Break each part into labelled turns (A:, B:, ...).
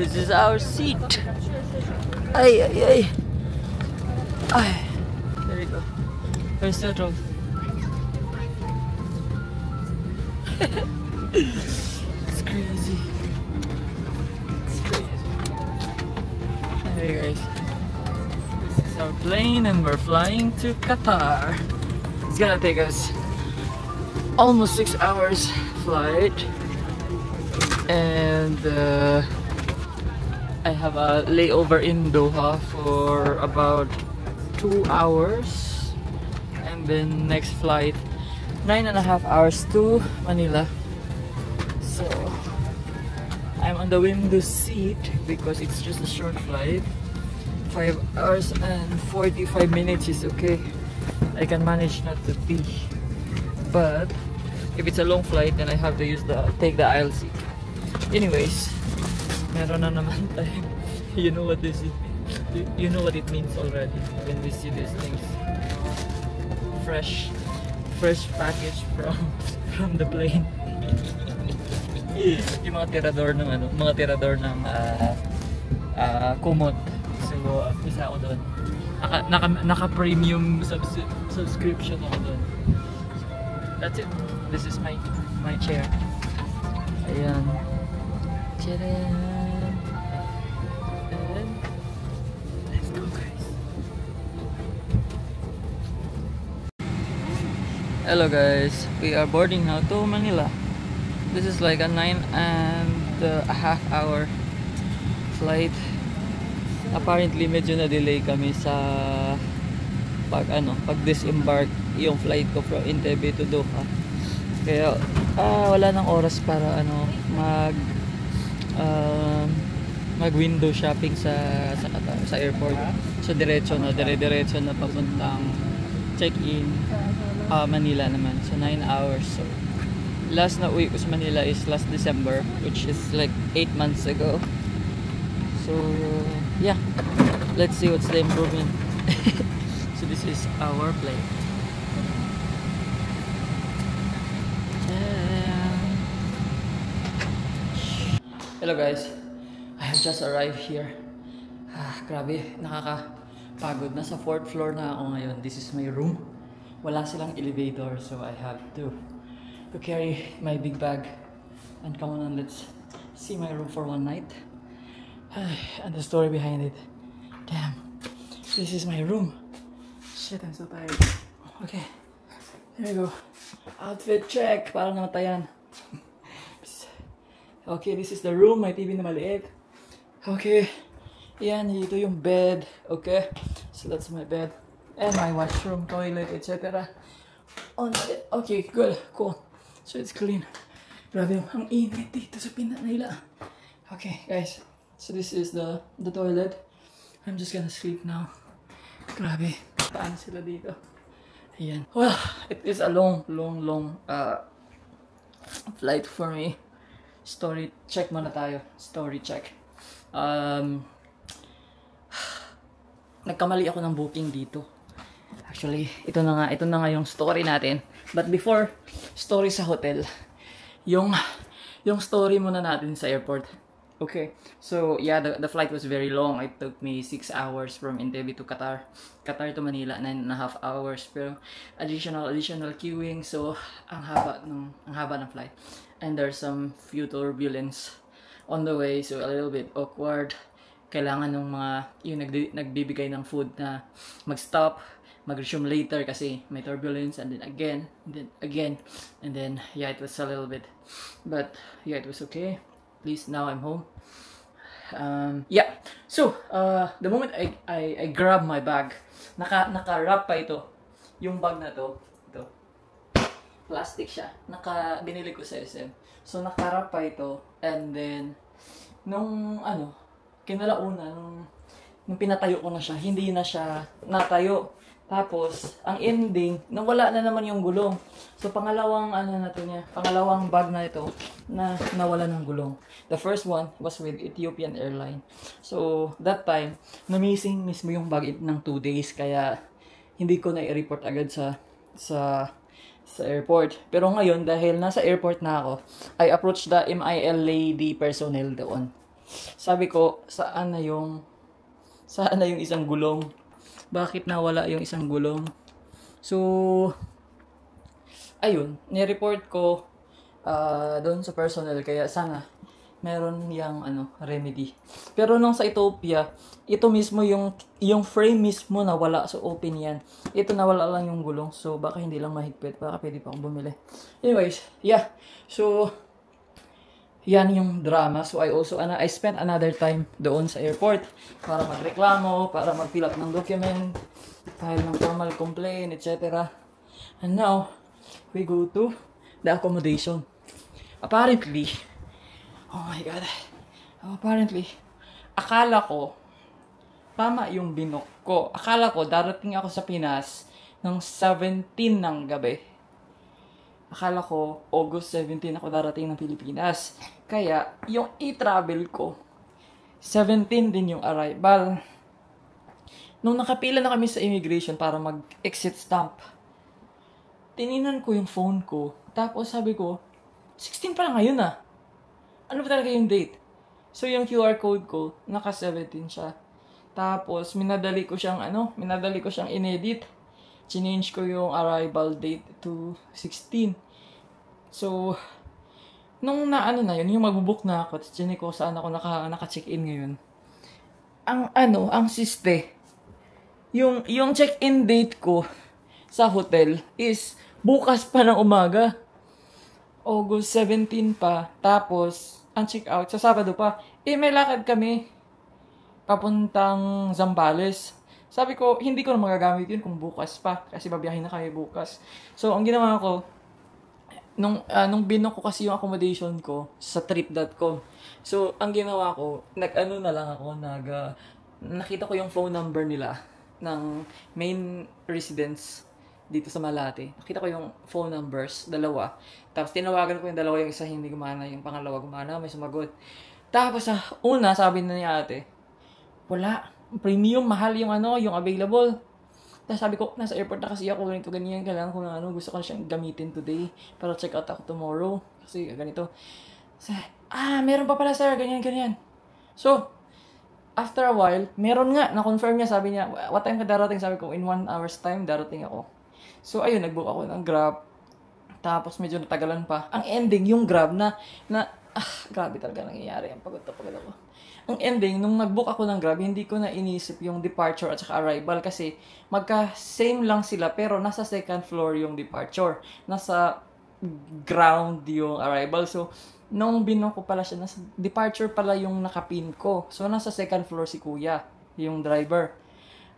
A: This is our seat. Ay, ay, ay. Ay. There we go. We're settled. It's crazy. It's crazy. Hey guys. This is our plane and we're flying to Qatar. It's gonna take us almost 6 hours flight. And I have a layover in Doha for about 2 hours, and then next flight 9.5 hours to Manila. So I'm on the window seat because it's just a short flight. 5 hours and 45 minutes is okay. I can manage not to pee, but if it's a long flight then I have to take the aisle seat. Anyways, meron na naman tayo. You know what this is. You know what it means already when we see these things. Fresh package from the plane. Yung mga tirador ng kumot. So, isa ako doon. Naka-premium subscription ako doon. That's it. This is my chair. Ayan. Tadaan! And let's go, guys. Hello guys, we are boarding now to Manila. This is like a 9.5 hour flight. Apparently medyo na-delay kami sa pag-disembark yung flight ko from Entebbe to Doha. Kaya wala nang oras para mag window shopping sa Qatar, sa airport. So diretso na papuntang check-in Manila naman. So 9 hours. So last na uwi ko sa Manila is last December, which is like 8 months ago. So yeah, let's see what's the improvement. So this is our plane. Hello guys, I have just arrived here. Grabe, nakakapagod. Nasa 4th floor na ako ngayon. This is my room. Wala silang elevator, so I have to carry my big bag. And come on, let's see my room for one night. And the story behind it. Damn, this is my room. Shit, I'm so tired. Okay, here we go. Outfit check, parang namatayan. Okay, this is the room. May TV na maliit. Okay. Yan, ito yung bed. Okay. So that's my bed. And my washroom, toilet, etc. Okay, good. Cool. So it's clean. Grabe, ang init dito sa Manila. Okay, guys. So this is the toilet. I'm just gonna sleep now. Grabe. Paano sila dito? Ayan. Well, it is a long flight for me. Story check muna tayo. Story check. Nagkamali ako ng booking dito. Actually, ito na nga yung story natin. But before story sa hotel, yung story muna natin sa airport. Okay. So, yeah, the flight was very long. It took me 6 hours from Entebbe to Qatar. Qatar to Manila, 9.5 hours. Pero additional queuing. So, ang haba ng flight. And there's some few turbulence on the way, so a little bit awkward. Kailangan ng mga yung nagbibigay ng food na mag-stop, mag-resume later kasi may turbulence, and then again, and then yeah, it was a little bit, but yeah, it was okay. At least now I'm home. Yeah. So the moment I grab my bag, naka-wrap pa ito. Yung bag na to, ito. Plastic siya. Binili ko sa SM. So, nakarap pa ito. And then, nung kinalauna, nung pinatayo ko na siya, hindi na siya natayo. Tapos, ang ending, nawala na naman yung gulong. So, pangalawang bag na ito, na nawala ng gulong. The first one was with Ethiopian Airlines. So, that time, na-missing mismo yung bag ng 2 days. Kaya, hindi ko na i-report agad sa airport. Pero ngayon, dahil nasa airport na ako, I approached the MIL lady personnel doon. Sabi ko, saan na yung isang gulong? Bakit nawala yung isang gulong? So, ayun, ni-report ko doon sa personnel, kaya sana meron yang remedy. Pero nung sa Ethiopia, ito mismo yung frame mismo nawala, so open yan. Ito nawala lang yung gulong, so baka hindi lang mahigpit, baka pwede pa akong bumili. Anyways, yeah. So yan yung drama. So I spent another time doon sa airport para magreklamo, para mag-fill up ng document, file ng formal complaint, etc. And now, we go to the accommodation. Apparently, oh my god, apparently, akala ko, tama yung binok ko. Akala ko, darating ako sa Pinas ng 17 ng gabi. Akala ko, August 17 ako darating ng Pilipinas. Kaya, yung e-travel ko, 17 din yung arrival. Nung nakapila na kami sa immigration para mag-exit stamp, tininan ko yung phone ko. Tapos sabi ko, 16 pa lang ngayon ah. Ano ba talaga yung date? So yung QR code ko, naka 17 siya. Tapos minadali ko siyang inedit. Change ko yung arrival date to 16. So nung na yun, yung magbubook na ako, tinig ko saan ako naka-check-in ngayon. Ang siste, yung check-in date ko sa hotel is bukas pa ng umaga. August 17 pa. Tapos, ang check-out sa Sabado pa. May lakad kami papuntang Zambales. Sabi ko, hindi ko na magagamit yun kung bukas pa. Kasi babiyahin na kayo bukas. So, ang ginawa ko, nung binok ko kasi yung accommodation ko sa trip.com. So, ang ginawa ko, nakita ko yung phone number nila ng main residence dito sa Malate. Nakita ko yung phone numbers, dalawa. Tapos tinawagan ko yung dalawa, yung isa hindi gumana, yung pangalawa gumana, may sumagot. Tapos sa una, sabi na ni ate, wala, premium, mahal yung yung available. Tapos sabi ko, nasa airport na kasi ako, ganito, ganyan, kailangan ko na gusto ko na siyang gamitin today, para check out ako tomorrow, kasi ganito. So, meron pa pala sir, ganyan, ganyan. So, after a while, meron nga, na-confirm niya, sabi niya, what time ka darating? Sabi ko, in 1 hour's time, darating ako. So, ayun, nag-book ako ng Grab. Tapos, medyo natagalan pa. Ang ending, yung Grab grabe talaga nangyayari. Ang pagod ako. Ang ending, nung nag-book ako ng Grab, hindi ko na inisip yung departure at saka arrival kasi magka-same lang sila pero nasa second floor yung departure. Nasa ground yung arrival. So, nung binook ko pala siya, nasa departure pala yung nakapin ko. So, nasa second floor si kuya, yung driver.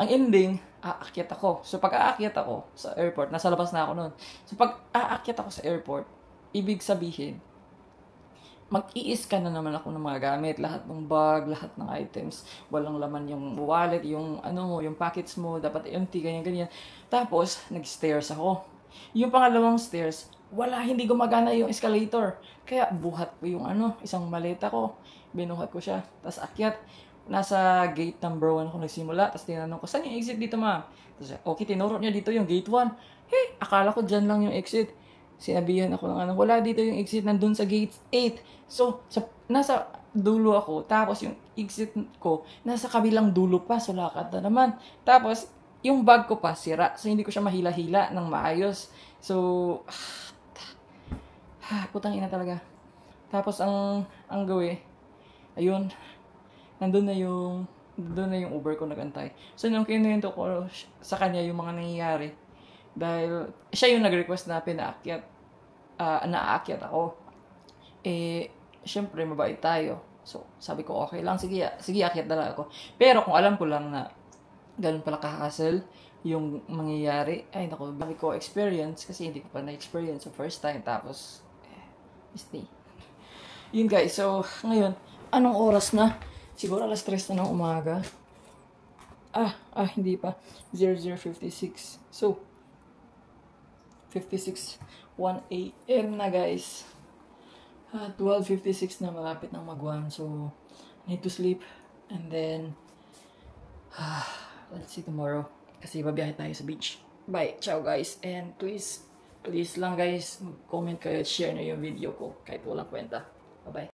A: Ang ending, aakyat ako. So, pag aakyat ako sa airport, nasa labas na ako noon. So, pag aakyat ako sa airport, ibig sabihin, mag-i-scan na naman ako ng mga gamit. Lahat ng bag, lahat ng items. Walang laman yung wallet, yung yung packets mo, dapat empty, ganyan-ganyan. Tapos, nag-stairs ako. Yung pangalawang stairs, hindi gumagana yung escalator. Kaya, buhat ko yung isang maleta ko. Binuhat ko siya. Tapos, akyat. Nasa gate number 1 ako nagsimula. Tapos tinanong ko, saan yung exit dito, ma'am? Tapos, okay, tinuro niya dito yung gate 1. Hey, akala ko dyan lang yung exit. Sinabihan ako ng wala dito yung exit, nandun sa gate 8. So, nasa dulo ako. Tapos yung exit ko, nasa kabilang dulo pa. So, lakad na naman. Tapos, yung bag ko pa, sira. So, hindi ko siya mahila-hila ng maayos. So, putang ina talaga. Tapos, ang gawin, ayun, nandun na yung Uber ko nagantay. So, nung kinuwento ko sa kanya yung mga nangyayari, dahil siya yung nag-request na naaakyat ako. Syempre, mabait tayo. So, sabi ko, okay lang, sige, akyat na lang ako. Pero kung alam ko lang na ganun pala ka-hassle yung mangyayari, ay naku, sabi ko, experience, kasi hindi ko pa na-experience sa first time. Tapos, stay. Yun guys, so, ngayon, anong oras na? Siguro alas 3 na ng umaga. Hindi pa. 00:56. So, 1 a.m. na guys. 12:56 na, malapit ng mag-1. So, need to sleep. And then, let's see tomorrow. Kasi babiyahe tayo sa beach. Bye. Ciao guys. And please lang guys, comment kayo at share na yung video ko kahit walang kwenta. Bye-bye.